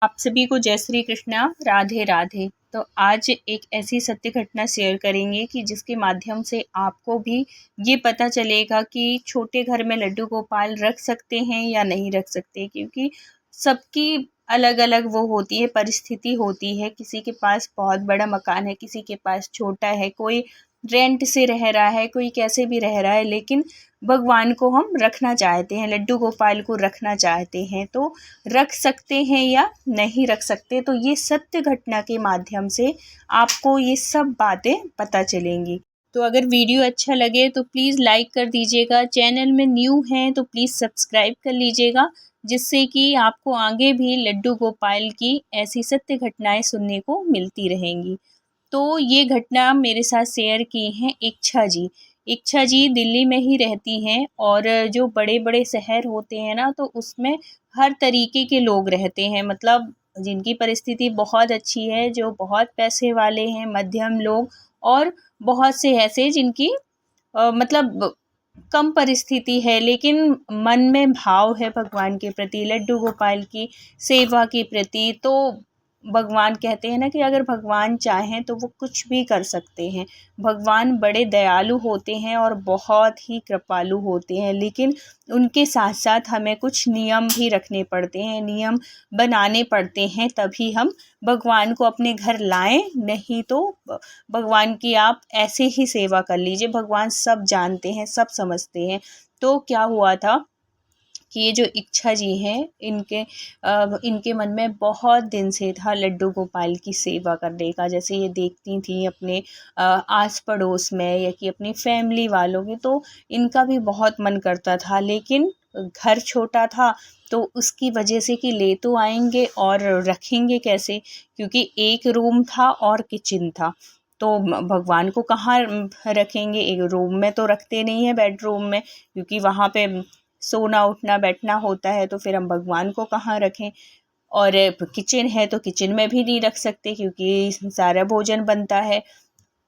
आप सभी को जय श्री कृष्णा, राधे राधे। तो आज एक ऐसी सत्य घटना शेयर करेंगे कि जिसके माध्यम से आपको भी ये पता चलेगा कि छोटे घर में लड्डू गोपाल रख सकते हैं या नहीं रख सकते, क्योंकि सबकी अलग अलग वो होती है, परिस्थिति होती है। किसी के पास बहुत बड़ा मकान है, किसी के पास छोटा है, कोई रेंट से रह रहा है, कोई कैसे भी रह रहा है, लेकिन भगवान को हम रखना चाहते हैं, लड्डू गोपाल को रखना चाहते हैं। तो रख सकते हैं या नहीं रख सकते, तो ये सत्य घटना के माध्यम से आपको ये सब बातें पता चलेंगी। तो अगर वीडियो अच्छा लगे तो प्लीज़ लाइक कर दीजिएगा, चैनल में न्यू हैं तो प्लीज़ सब्सक्राइब कर लीजिएगा, जिससे कि आपको आगे भी लड्डू गोपाल की ऐसी सत्य घटनाएं सुनने को मिलती रहेंगी। तो ये घटना मेरे साथ शेयर की हैं इच्छा जी। इच्छा जी दिल्ली में ही रहती हैं, और जो बड़े-बड़े शहर होते हैं ना, तो उसमें हर तरीके के लोग रहते हैं। मतलब जिनकी परिस्थिति बहुत अच्छी है, जो बहुत पैसे वाले हैं, मध्यम लोग, और बहुत से ऐसे जिनकी मतलब कम परिस्थिति है, लेकिन मन में भाव है भगवान के प्रति, लड्डू गोपाल की सेवा के प्रति। तो भगवान कहते हैं ना कि अगर भगवान चाहें तो वो कुछ भी कर सकते हैं। भगवान बड़े दयालु होते हैं और बहुत ही कृपालु होते हैं, लेकिन उनके साथ साथ हमें कुछ नियम भी रखने पड़ते हैं, नियम बनाने पड़ते हैं, तभी हम भगवान को अपने घर लाएं। नहीं तो भगवान की आप ऐसे ही सेवा कर लीजिए, भगवान सब जानते हैं, सब समझते हैं। तो क्या हुआ था कि ये जो इच्छा जी हैं, इनके मन में बहुत दिन से था लड्डू गोपाल की सेवा करने का। जैसे ये देखती थी अपने आस पड़ोस में या कि अपनी फैमिली वालों के, तो इनका भी बहुत मन करता था, लेकिन घर छोटा था, तो उसकी वजह से कि ले तो आएंगे और रखेंगे कैसे, क्योंकि एक रूम था और किचन था। तो भगवान को कहाँ रखेंगे, एक रूम में तो रखते नहीं है, बेडरूम में, क्योंकि वहाँ पे सोना उठना बैठना होता है, तो फिर हम भगवान को कहाँ रखें। और किचन है तो किचन में भी नहीं रख सकते, क्योंकि सारा भोजन बनता है,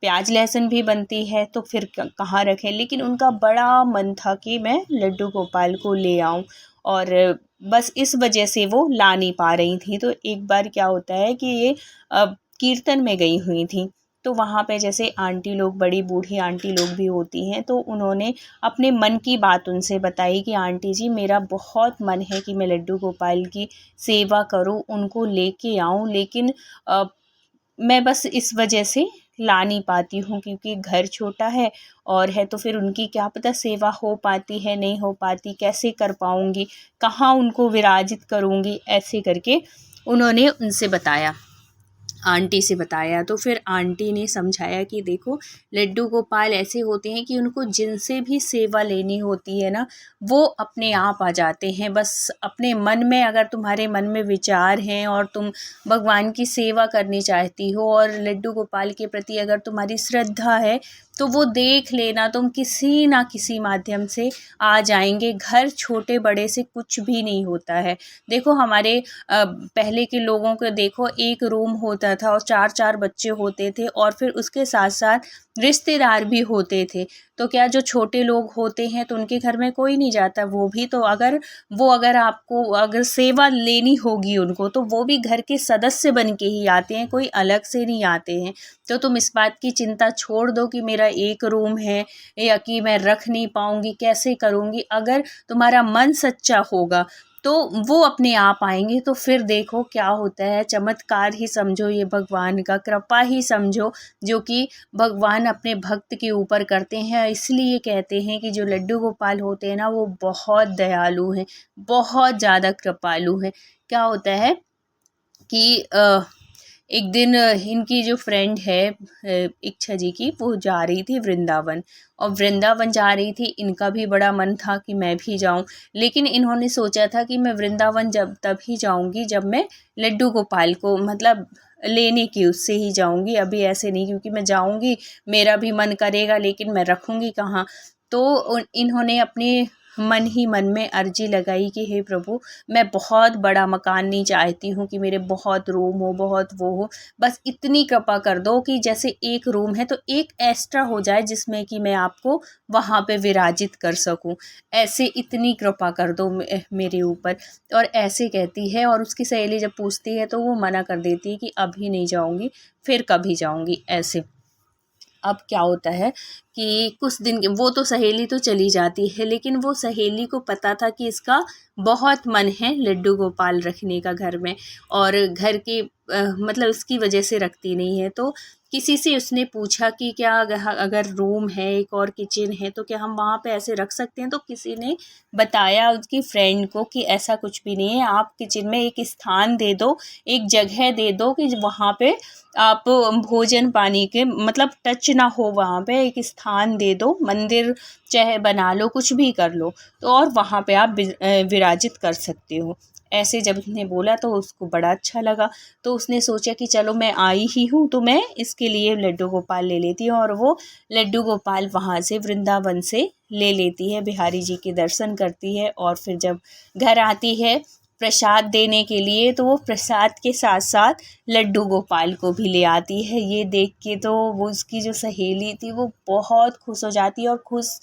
प्याज लहसुन भी बनती है, तो फिर कहाँ रखें। लेकिन उनका बड़ा मन था कि मैं लड्डू गोपाल को ले आऊं, और बस इस वजह से वो ला नहीं पा रही थी। तो एक बार क्या होता है कि ये कीर्तन में गई हुई थी, तो वहाँ पे जैसे आंटी लोग, बड़ी बूढ़ी आंटी लोग भी होती हैं, तो उन्होंने अपने मन की बात उनसे बताई कि आंटी जी, मेरा बहुत मन है कि मैं लड्डू गोपाल की सेवा करूं, उनको लेके आऊं, लेकिन मैं बस इस वजह से ला नहीं पाती हूँ, क्योंकि घर छोटा है और है, तो फिर उनकी क्या पता सेवा हो पाती है नहीं हो पाती, कैसे कर पाऊँगी, कहाँ उनको विराजित करूँगी, ऐसे करके उन्होंने उनसे बताया, आंटी से बताया। तो फिर आंटी ने समझाया कि देखो, लड्डू गोपाल ऐसे होते हैं कि उनको जिनसे भी सेवा लेनी होती है ना, वो अपने आप आ जाते हैं। बस अपने मन में, अगर तुम्हारे मन में विचार हैं और तुम भगवान की सेवा करनी चाहती हो, और लड्डू गोपाल के प्रति अगर तुम्हारी श्रद्धा है, तो वो देख लेना, तुम किसी ना किसी माध्यम से आ जाएंगे। घर छोटे बड़े से कुछ भी नहीं होता है। देखो हमारे पहले के लोगों को देखो, एक रूम होता था और चार चार बच्चे होते थे, और फिर उसके साथ साथ रिश्तेदार भी होते थे। तो क्या जो छोटे लोग होते हैं तो उनके घर में कोई नहीं जाता, वो भी तो अगर आपको अगर सेवा लेनी होगी उनको, तो वो भी घर के सदस्य बन के ही आते हैं, कोई अलग से नहीं आते हैं। तो तुम इस बात की चिंता छोड़ दो कि मेरा एक रूम है या कि मैं रख नहीं पाऊंगी, कैसे करूंगी। अगर तुम्हारा मन सच्चा होगा तो वो अपने आप आएंगे। तो फिर देखो क्या होता है, चमत्कार ही समझो, ये भगवान का कृपा ही समझो, जो कि भगवान अपने भक्त के ऊपर करते हैं। इसलिए कहते हैं कि जो लड्डू गोपाल होते हैं ना, वो बहुत दयालु हैं, बहुत ज़्यादा कृपालु हैं। क्या होता है कि एक दिन इनकी जो फ्रेंड है इच्छा जी की, वो जा रही थी वृंदावन, और वृंदावन जा रही थी, इनका भी बड़ा मन था कि मैं भी जाऊं, लेकिन इन्होंने सोचा था कि मैं वृंदावन जब तभी जाऊंगी जब मैं लड्डू गोपाल को मतलब लेने की उससे ही जाऊंगी, अभी ऐसे नहीं, क्योंकि मैं जाऊंगी मेरा भी मन करेगा, लेकिन मैं रखूंगी कहाँ। तो इन्होंने अपने मन ही मन में अर्जी लगाई कि हे प्रभु, मैं बहुत बड़ा मकान नहीं चाहती हूँ कि मेरे बहुत रूम हो, बहुत वो हो, बस इतनी कृपा कर दो कि जैसे एक रूम है तो एक एक्स्ट्रा हो जाए जिसमें कि मैं आपको वहाँ पे विराजित कर सकूँ, ऐसे इतनी कृपा कर दो मेरे ऊपर। और ऐसे कहती है, और उसकी सहेली जब पूछती है तो वो मना कर देती है कि अभी नहीं जाऊँगी, फिर कभी जाऊँगी, ऐसे। अब क्या होता है कि कुछ दिन वो तो सहेली तो चली जाती है, लेकिन वो सहेली को पता था कि इसका बहुत मन है लड्डू गोपाल रखने का घर में, और घर के मतलब इसकी वजह से रखती नहीं है। तो किसी से उसने पूछा कि क्या अगर रूम है एक और किचन है तो क्या हम वहाँ पे ऐसे रख सकते हैं, तो किसी ने बताया उसकी फ्रेंड को कि ऐसा कुछ भी नहीं है, आप किचन में एक स्थान दे दो, एक जगह दे दो कि वहाँ पे आप भोजन पानी के मतलब टच ना हो, वहाँ पे एक स्थान दे दो, मंदिर चाहे बना लो, कुछ भी कर लो, तो और वहाँ पे आप विराजित कर सकते हो। ऐसे जब उसने बोला तो उसको बड़ा अच्छा लगा, तो उसने सोचा कि चलो मैं आई ही हूँ तो मैं इसके लिए लड्डू गोपाल ले लेती हूँ, और वो लड्डू गोपाल वहाँ से वृंदावन से ले लेती है, बिहारी जी के दर्शन करती है, और फिर जब घर आती है प्रसाद देने के लिए तो वो प्रसाद के साथ साथ लड्डू गोपाल को भी ले आती है। ये देख के तो वो उसकी जो सहेली थी वो बहुत खुश हो जाती है, और खुश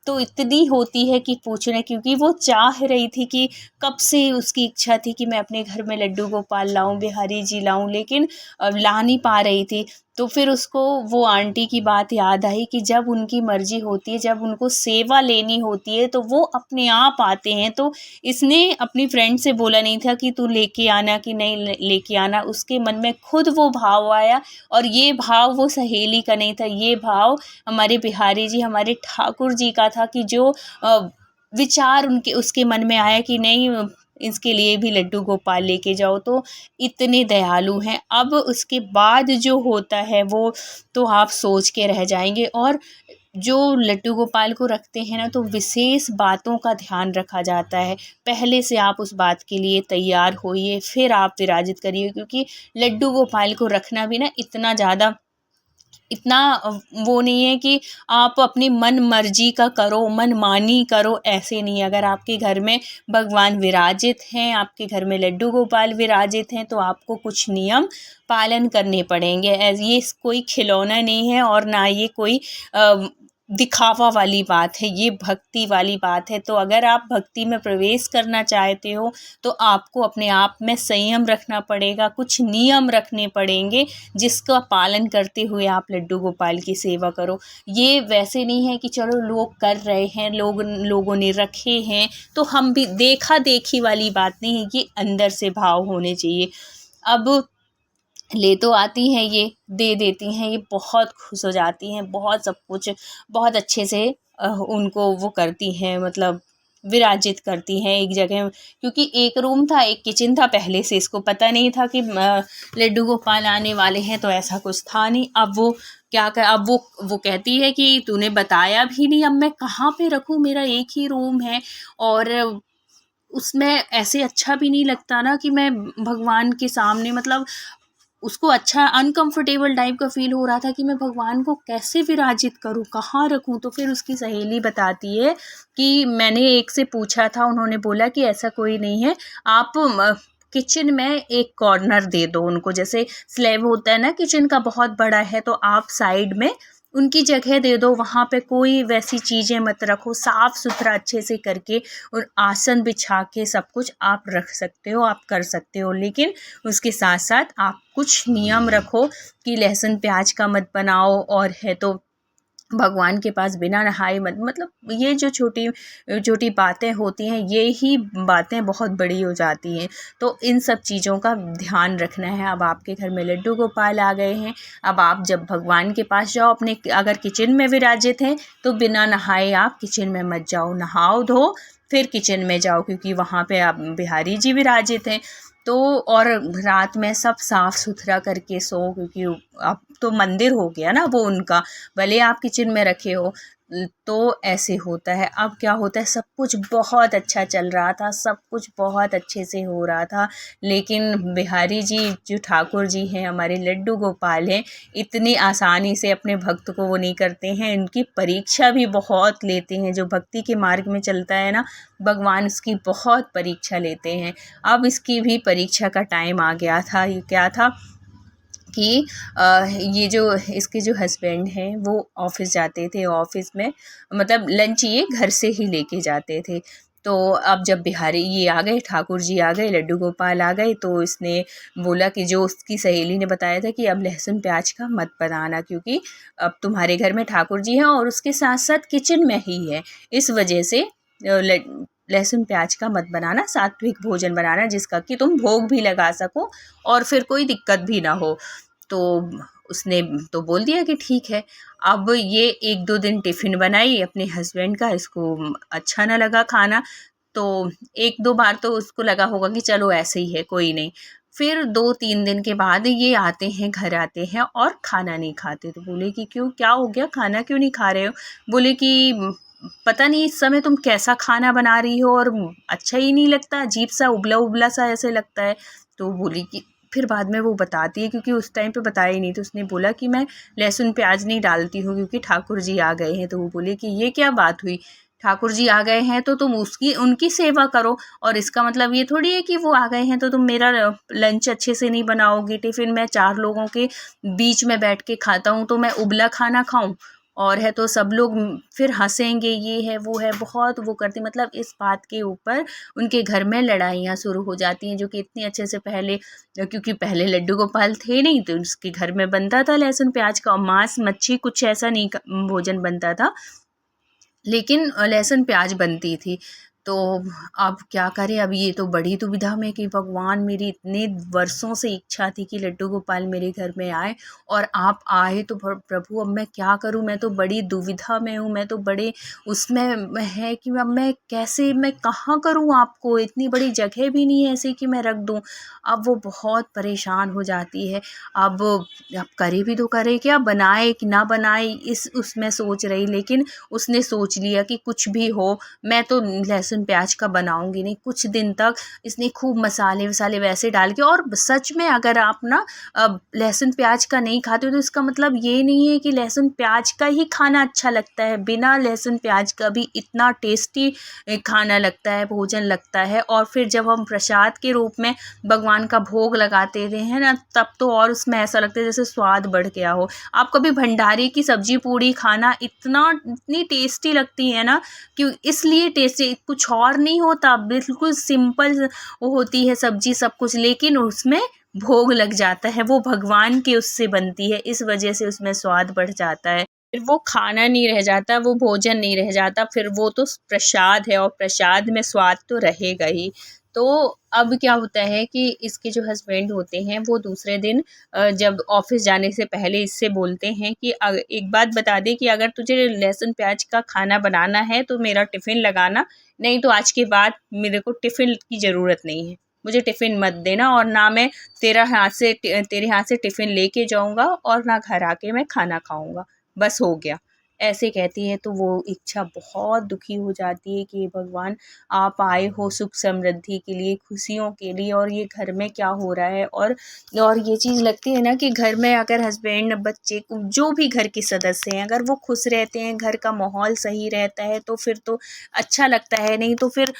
तो इतनी होती है कि पूछने, क्योंकि वो चाह रही थी कि कब से उसकी इच्छा थी कि मैं अपने घर में लड्डू गोपाल लाऊं, बिहारी जी लाऊं, लेकिन ला नहीं पा रही थी। तो फिर उसको वो आंटी की बात याद आई कि जब उनकी मर्जी होती है, जब उनको सेवा लेनी होती है तो वो अपने आप आते हैं। तो इसने अपनी फ्रेंड से बोला नहीं था कि तू लेके आना कि नहीं लेके आना, उसके मन में खुद वो भाव आया, और ये भाव वो सहेली का नहीं था, ये भाव हमारे बिहारी जी, हमारे ठाकुर जी का था कि जो विचार उनके उसके मन में आया कि नहीं इसके लिए भी लड्डू गोपाल लेके जाओ। तो इतने दयालु हैं। अब उसके बाद जो होता है वो तो आप सोच के रह जाएंगे। और जो लड्डू गोपाल को रखते हैं ना, तो विशेष बातों का ध्यान रखा जाता है। पहले से आप उस बात के लिए तैयार होइए, फिर आप विराजित करिए, क्योंकि लड्डू गोपाल को रखना भी ना इतना वो नहीं है कि आप अपनी मन मर्जी का करो, मन मानी करो, ऐसे नहीं। अगर आपके घर में भगवान विराजित हैं, आपके घर में लड्डू गोपाल विराजित हैं, तो आपको कुछ नियम पालन करने पड़ेंगे। ये कोई खिलौना नहीं है, और ना ये कोई दिखावा वाली बात है, ये भक्ति वाली बात है। तो अगर आप भक्ति में प्रवेश करना चाहते हो तो आपको अपने आप में संयम रखना पड़ेगा, कुछ नियम रखने पड़ेंगे जिसका पालन करते हुए आप लड्डू गोपाल की सेवा करो। ये वैसे नहीं है कि चलो लोग कर रहे हैं, लोगों ने रखे हैं तो हम भी, देखा देखी वाली बात नहीं है, ये अंदर से भाव होने चाहिए। अब ले तो आती हैं, ये दे देती हैं, ये बहुत खुश हो जाती हैं, बहुत सब कुछ बहुत अच्छे से उनको वो करती हैं, मतलब विराजित करती हैं एक जगह। क्योंकि एक रूम था, एक किचन था, पहले से इसको पता नहीं था कि लड्डू गोपाल आने वाले हैं, तो ऐसा कुछ था नहीं। अब वो क्या कर, अब वो कहती है कि तूने बताया भी नहीं, अब मैं कहाँ पे रखूँ, मेरा एक ही रूम है, और उसमें ऐसे अच्छा भी नहीं लगता ना कि मैं भगवान के सामने, मतलब उसको अच्छा अनकंफर्टेबल टाइप का फील हो रहा था कि मैं भगवान को कैसे विराजित करूं, कहाँ रखूं। तो फिर उसकी सहेली बताती है कि मैंने एक से पूछा था, उन्होंने बोला कि ऐसा कोई नहीं है, आप किचन में एक कॉर्नर दे दो उनको, जैसे स्लैब होता है ना किचन का बहुत बड़ा है, तो आप साइड में उनकी जगह दे दो, वहाँ पे कोई वैसी चीज़ें मत रखो, साफ़ सुथरा अच्छे से करके और आसन बिछा के सब कुछ आप रख सकते हो, आप कर सकते हो। लेकिन उसके साथ साथ आप कुछ नियम रखो कि लहसुन प्याज का मत बनाओ, और है तो भगवान के पास बिना नहाए मत, मतलब ये जो छोटी छोटी बातें होती हैं, ये ही बातें बहुत बड़ी हो जाती हैं। तो इन सब चीज़ों का ध्यान रखना है। अब आपके घर में लड्डू गोपाल आ गए हैं, अब आप जब भगवान के पास जाओ, अपने अगर किचन में विराजित हैं तो बिना नहाए आप किचन में मत जाओ, नहाओ धो फिर किचन में जाओ, क्योंकि वहाँ पे आप बिहारी जी विराजित हैं। तो और रात में सब साफ़ सुथरा करके सो, क्योंकि अब तो मंदिर हो गया ना वो उनका, भले आप किचन में रखे हो। तो ऐसे होता है। अब क्या होता है, सब कुछ बहुत अच्छा चल रहा था, सब कुछ बहुत अच्छे से हो रहा था, लेकिन बिहारी जी जो ठाकुर जी हैं, हमारे लड्डू गोपाल हैं, इतनी आसानी से अपने भक्त को वो नहीं करते हैं। इनकी परीक्षा भी बहुत लेते हैं। जो भक्ति के मार्ग में चलता है ना, भगवान उसकी बहुत परीक्षा लेते हैं। अब इसकी भी परीक्षा का टाइम आ गया था। ये क्या था कि ये जो इसके जो हस्बैंड हैं वो ऑफिस जाते थे। ऑफिस में मतलब लंच ये घर से ही लेके जाते थे। तो अब जब बिहारी ये आ गए, ठाकुर जी आ गए, लड्डू गोपाल आ गए, तो इसने बोला कि जो उसकी सहेली ने बताया था कि अब लहसुन प्याज का मत बनाना, क्योंकि अब तुम्हारे घर में ठाकुर जी हैं और उसके साथ साथ किचन में ही है, इस वजह से लहसुन प्याज का मत बनाना, सात्विक भोजन बनाना जिसका कि तुम भोग भी लगा सको और फिर कोई दिक्कत भी ना हो। तो उसने तो बोल दिया कि ठीक है। अब ये 1-2 दिन टिफ़िन बनाई अपने हस्बैंड का, इसको अच्छा ना लगा खाना, तो 1-2 बार तो उसको लगा होगा कि चलो ऐसे ही है, कोई नहीं। फिर 2-3 दिन के बाद ये आते हैं, घर आते हैं और खाना नहीं खाते। तो बोले कि क्यों, क्या हो गया, खाना क्यों नहीं खा रहे हो? बोले कि पता नहीं इस समय तुम कैसा खाना बना रही हो और अच्छा ही नहीं लगता, अजीब सा उबला सा ऐसे लगता है। तो बोली कि फिर बाद में वो बताती है, क्योंकि उस टाइम पे बताया ही नहीं, तो उसने बोला कि मैं लहसुन प्याज नहीं डालती हूँ क्योंकि ठाकुर जी आ गए हैं। तो वो बोले कि ये क्या बात हुई, ठाकुर जी आ गए हैं तो तुम उसकी उनकी सेवा करो, और इसका मतलब ये थोड़ी है कि वो आ गए हैं तो तुम मेरा लंच अच्छे से नहीं बनाओगी, टिफ़िन मैं 4 लोगों के बीच में बैठ के खाता हूँ तो मैं उबला खाना खाऊं, और है तो सब लोग फिर हंसेंगे, ये है वो है, बहुत वो करती, मतलब इस बात के ऊपर उनके घर में लड़ाइयाँ शुरू हो जाती हैं, जो कि इतनी अच्छे से पहले, क्योंकि पहले लड्डू गोपाल थे नहीं, तो उसके घर में बनता था लहसुन प्याज का, मांस मच्छी कुछ ऐसा नहीं भोजन बनता था, लेकिन लहसुन प्याज बनती थी। तो अब क्या करें, अब ये तो बड़ी दुविधा में कि भगवान, मेरी इतने वर्षों से इच्छा थी कि लड्डू गोपाल मेरे घर में आए और आप आए, तो प्रभु अब मैं क्या करूं, मैं तो बड़ी दुविधा में हूँ, मैं तो बड़े उसमें है कि अब मैं कैसे, मैं कहाँ करूँ आपको, इतनी बड़ी जगह भी नहीं है ऐसे कि मैं रख दूँ। अब वो बहुत परेशान हो जाती है। अब करे भी तो करे क्या, बनाए कि ना बनाए, इस उसमें सोच रही, लेकिन उसने सोच लिया कि कुछ भी हो, मैं तो लहसुन प्याज का बनाऊंगी नहीं। कुछ दिन तक इसने खूब मसाले वसाले वैसे डाल के, और सच में अगर आप ना लहसुन प्याज का नहीं खाते हो तो इसका मतलब ये नहीं है कि लहसुन प्याज का ही खाना अच्छा लगता है, बिना लहसुन प्याज का भी इतना टेस्टी खाना लगता है, भोजन लगता है। और फिर जब हम प्रसाद के रूप में भगवान का भोग लगाते थे हैं ना, तब तो और उसमें ऐसा लगता है जैसे स्वाद बढ़ गया हो। आप कभी भंडारे की सब्जी पूड़ी खाना, इतनी टेस्टी लगती है ना, कि इसलिए टेस्टी, कुछ और नहीं होता, बिल्कुल सिंपल होती है सब्जी सब कुछ, लेकिन उसमें भोग लग जाता है, वो भगवान की उससे बनती है, इस वजह से उसमें स्वाद बढ़ जाता है। फिर वो खाना नहीं रह जाता, वो भोजन नहीं रह जाता, फिर वो तो प्रसाद है और प्रसाद में स्वाद तो रहेगा ही। तो अब क्या होता है कि इसके जो हस्बैंड होते हैं वो दूसरे दिन जब ऑफिस जाने से पहले इससे बोलते हैं कि एक बात बता दे कि अगर तुझे लहसुन प्याज का खाना बनाना है तो मेरा टिफ़िन लगाना, नहीं तो आज के बाद मेरे को टिफ़िन की ज़रूरत नहीं है, मुझे टिफ़िन मत देना, और ना मैं तेरे हाथ से टिफ़िन लेके जाऊँगा और ना घर आके मैं खाना खाऊँगा, बस हो गया। ऐसे कहती है तो वो इच्छा बहुत दुखी हो जाती है कि भगवान, आप आए हो सुख समृद्धि के लिए, खुशियों के लिए, और ये घर में क्या हो रहा है। और ये चीज़ लगती है ना कि घर में अगर हस्बैंड, बच्चे, जो भी घर के सदस्य हैं, अगर वो खुश रहते हैं, घर का माहौल सही रहता है, तो फिर तो अच्छा लगता है। नहीं तो फिर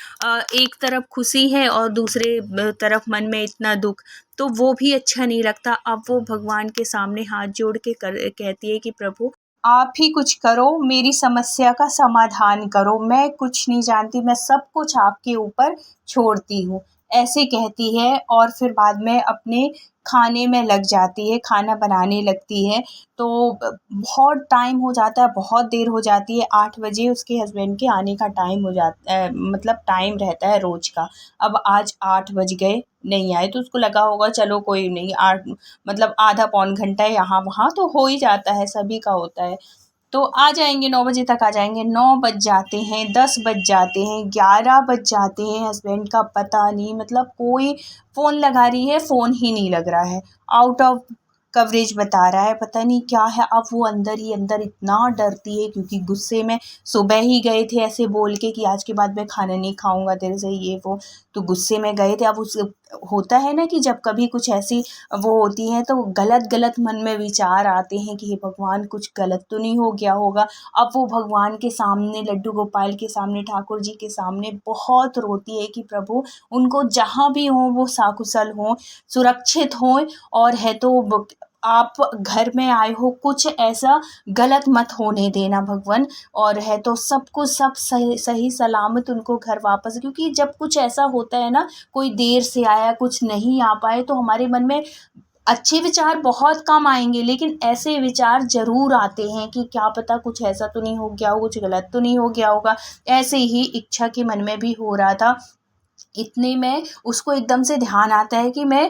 एक तरफ खुशी है और दूसरे तरफ मन में इतना दुख, तो वो भी अच्छा नहीं लगता। अब वो भगवान के सामने हाथ जोड़ के कहती है कि प्रभु, आप ही कुछ करो, मेरी समस्या का समाधान करो, मैं कुछ नहीं जानती, मैं सब कुछ आपके ऊपर छोड़ती हूँ, ऐसे कहती है। और फिर बाद में अपने खाने में लग जाती है, खाना बनाने लगती है। तो बहुत टाइम हो जाता है, बहुत देर हो जाती है, 8 बजे उसके हस्बैंड के आने का टाइम हो जाता है, मतलब टाइम रहता है रोज़ का। अब आज 8 बज गए, नहीं आए, तो उसको लगा होगा चलो कोई नहीं, 8 मतलब आधा पौन घंटा यहाँ वहाँ तो हो ही जाता है, सभी का होता है। तो आ जाएंगे, 9 बजे तक आ जाएंगे, 9 बज जाते हैं, 10 बज जाते हैं, 11 बज जाते हैं, हस्बैंड का पता नहीं, मतलब कोई फ़ोन लगा रही है, फ़ोन ही नहीं लग रहा है, आउट ऑफ कवरेज बता रहा है, पता नहीं क्या है। अब वो अंदर ही अंदर इतना डरती है, क्योंकि गुस्से में सुबह ही गए थे ऐसे बोल के कि आज के बाद मैं खाना नहीं खाऊंगा तेरे से, ये वो, तो गुस्से में गए थे। अब उस होता है ना कि जब कभी कुछ ऐसी वो होती है तो गलत गलत मन में विचार आते हैं कि हे भगवान कुछ गलत तो नहीं हो गया होगा। अब वो भगवान के सामने, लड्डू गोपाल के सामने, ठाकुर जी के सामने बहुत रोती है कि प्रभु उनको जहाँ भी हों वो साकुशल हों, सुरक्षित हों, और है तो आप घर में आए हो, कुछ ऐसा गलत मत होने देना भगवान, और है तो सब कुछ सब सही सही सलामत उनको घर वापस। क्योंकि जब कुछ ऐसा होता है ना, कोई देर से आया, कुछ नहीं आ पाए, तो हमारे मन में अच्छे विचार बहुत कम आएंगे, लेकिन ऐसे विचार ज़रूर आते हैं कि क्या पता कुछ ऐसा तो नहीं हो गया हो, कुछ गलत तो नहीं हो गया होगा। ऐसे ही इच्छा के मन में भी हो रहा था। इतने में उसको एकदम से ध्यान आता है कि मैं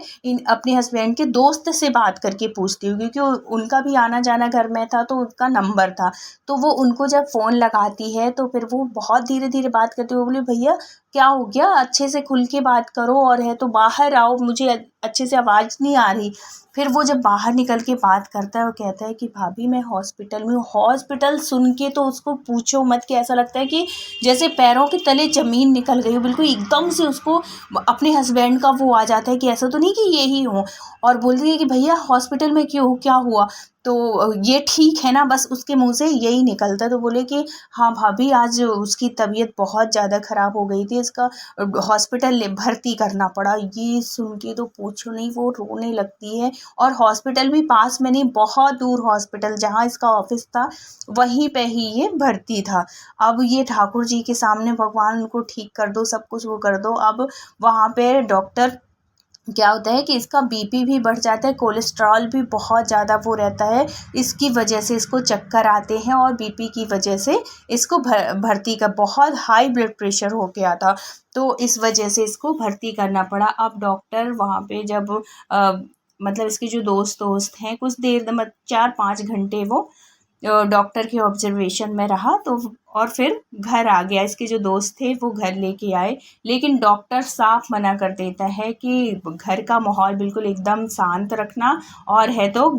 अपने हस्बैंड के दोस्त से बात करके पूछती हूँ, क्योंकि उनका भी आना जाना घर में था, तो उनका नंबर था। तो वो उनको जब फ़ोन लगाती है तो फिर वो बहुत धीरे धीरे बात करती है। वो बोले भैया क्या हो गया, अच्छे से खुल के बात करो, और है तो बाहर आओ, मुझे अच्छे से आवाज़ नहीं आ रही। फिर वो जब बाहर निकल के बात करता है, वो कहता है कि भाभी मैं हॉस्पिटल में हूँ। हॉस्पिटल सुन के तो उसको पूछो मत कि ऐसा लगता है कि जैसे पैरों के तले ज़मीन निकल गई हो, बिल्कुल एकदम से उसको अपने हस्बैंड का वो आ जाता है कि ऐसा तो नहीं कि यही हो। और बोलती है कि भैया हॉस्पिटल में क्यों, क्या हुआ, तो ये ठीक है ना, बस उसके मुंह से यही निकलता है। तो बोले कि हाँ भाभी आज उसकी तबीयत बहुत ज़्यादा ख़राब हो गई थी, इसका हॉस्पिटल भर्ती करना पड़ा। ये सुन के तो पूछो नहीं, वो रोने लगती है। और हॉस्पिटल भी पास में नहीं, बहुत दूर हॉस्पिटल, जहाँ इसका ऑफिस था वहीं पे ही ये भर्ती था। अब ये ठाकुर जी के सामने भगवान उनको ठीक कर दो, सब कुछ वो कर दो। अब वहाँ पे डॉक्टर, क्या होता है कि इसका बीपी भी बढ़ जाता है, कोलेस्ट्रॉल भी बहुत ज़्यादा वो रहता है, इसकी वजह से इसको चक्कर आते हैं, और बीपी की वजह से इसको भर्ती का बहुत हाई ब्लड प्रेशर हो गया था, तो इस वजह से इसको भर्ती करना पड़ा। अब डॉक्टर वहाँ पे जब मतलब इसके जो दोस्त हैं, कुछ देर 4-5 घंटे वो डॉक्टर के ऑब्जर्वेशन में रहा, तो और फिर घर आ गया। इसके जो दोस्त थे वो घर लेके आए, लेकिन डॉक्टर साफ मना कर देता है कि घर का माहौल बिल्कुल एकदम शांत रखना, और है तो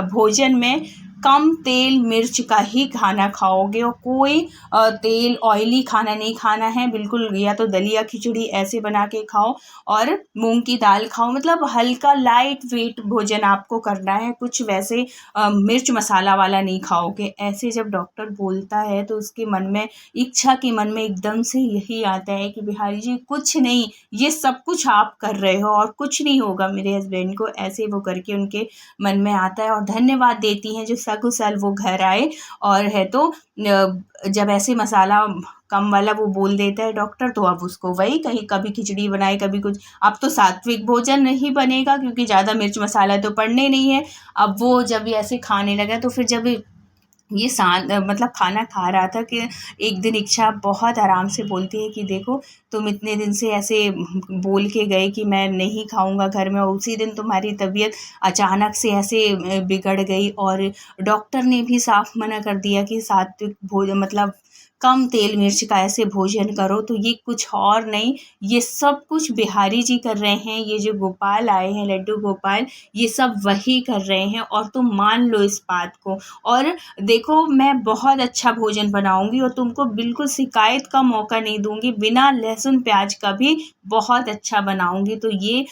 भोजन में कम तेल मिर्च का ही खाना खाओगे, और कोई तेल ऑयली खाना नहीं खाना है बिल्कुल। या तो दलिया खिचड़ी ऐसे बना के खाओ, और मूंग की दाल खाओ, मतलब हल्का लाइट वेट भोजन आपको करना है, कुछ वैसे मिर्च मसाला वाला नहीं खाओगे। ऐसे जब डॉक्टर बोलता है तो उसके मन में, इच्छा के मन में एकदम से यही आता है कि बिहारी जी कुछ नहीं, ये सब कुछ आप कर रहे हो और कुछ नहीं होगा मेरे हस्बैंड को। ऐसे वो करके उनके मन में आता है, और धन्यवाद देती हैं जो सकुशल वो घर आए। और है तो जब ऐसे मसाला कम वाला वो बोल देता है डॉक्टर, तो अब उसको वही कहीं कभी खिचड़ी बनाए, कभी कुछ। अब तो सात्विक भोजन नहीं बनेगा, क्योंकि ज़्यादा मिर्च मसाला तो पड़ने नहीं है। अब वो जब ये ऐसे खाने लगा, तो फिर जब ये मतलब खाना खा रहा था कि एक दिन इच्छा बहुत आराम से बोलती है कि देखो तुम इतने दिन से ऐसे बोल के गए कि मैं नहीं खाऊंगा घर में, और उसी दिन तुम्हारी तबीयत अचानक से ऐसे बिगड़ गई, और डॉक्टर ने भी साफ मना कर दिया कि सात्विक भोजन मतलब कम तेल मिर्च का ऐसे भोजन करो। तो ये कुछ और नहीं, ये सब कुछ बिहारी जी कर रहे हैं। ये जो गोपाल आए हैं, लड्डू गोपाल, ये सब वही कर रहे हैं, और तुम मान लो इस बात को। और देखो मैं बहुत अच्छा भोजन बनाऊंगी, और तुमको बिल्कुल शिकायत का मौका नहीं दूंगी, बिना लहसुन प्याज का भी बहुत अच्छा बनाऊंगी। तो ये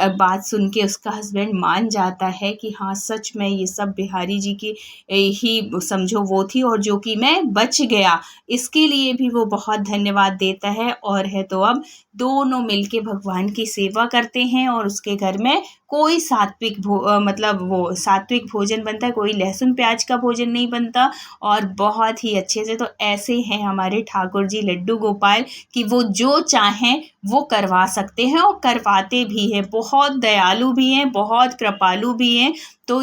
बात सुन के उसका हस्बैंड मान जाता है कि हाँ सच में ये सब बिहारी जी की ही समझो वो थी, और जो कि मैं बच गया, इसके लिए भी वो बहुत धन्यवाद देता है। और है तो अब दोनों मिलके भगवान की सेवा करते हैं, और उसके घर में कोई सात्विक मतलब वो सात्विक भोजन बनता है, कोई लहसुन प्याज का भोजन नहीं बनता, और बहुत ही अच्छे से। तो ऐसे हैं हमारे ठाकुर जी लड्डू गोपाल कि वो जो चाहें वो करवा सकते हैं, और करवाते भी हैं, बहुत दयालु भी हैं, बहुत कृपालु भी हैं। तो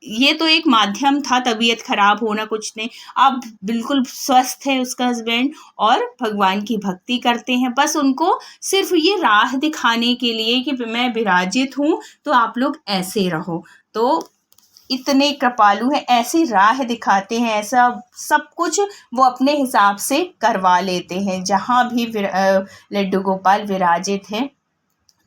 ये तो एक माध्यम था, तबीयत खराब होना कुछ नहीं। अब बिल्कुल स्वस्थ है उसका हस्बैंड, और भगवान की भक्ति करते हैं, बस उनको सिर्फ ये राह दिखाने के लिए कि मैं विराजित हूँ, तो आप लोग ऐसे रहो। तो इतने कृपालु हैं, ऐसी राह दिखाते हैं, ऐसा सब कुछ वो अपने हिसाब से करवा लेते हैं जहाँ भी लड्डू गोपाल विराजित हैं।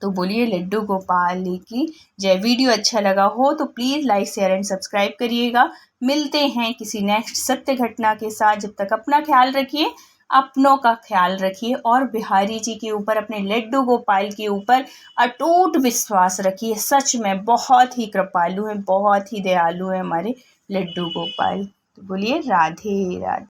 तो बोलिए लड्डू गोपाल की जय। वीडियो अच्छा लगा हो तो please like share and subscribe करिएगा। मिलते हैं किसी नेक्स्ट सत्य घटना के साथ। जब तक अपना ख्याल रखिए, अपनों का ख्याल रखिए और बिहारी जी के ऊपर, अपने लड्डू गोपाल के ऊपर अटूट विश्वास रखिए। सच में बहुत ही कृपालु हैं, बहुत ही दयालु हैं हमारे लड्डू गोपाल। तो बोलिए राधे राधे।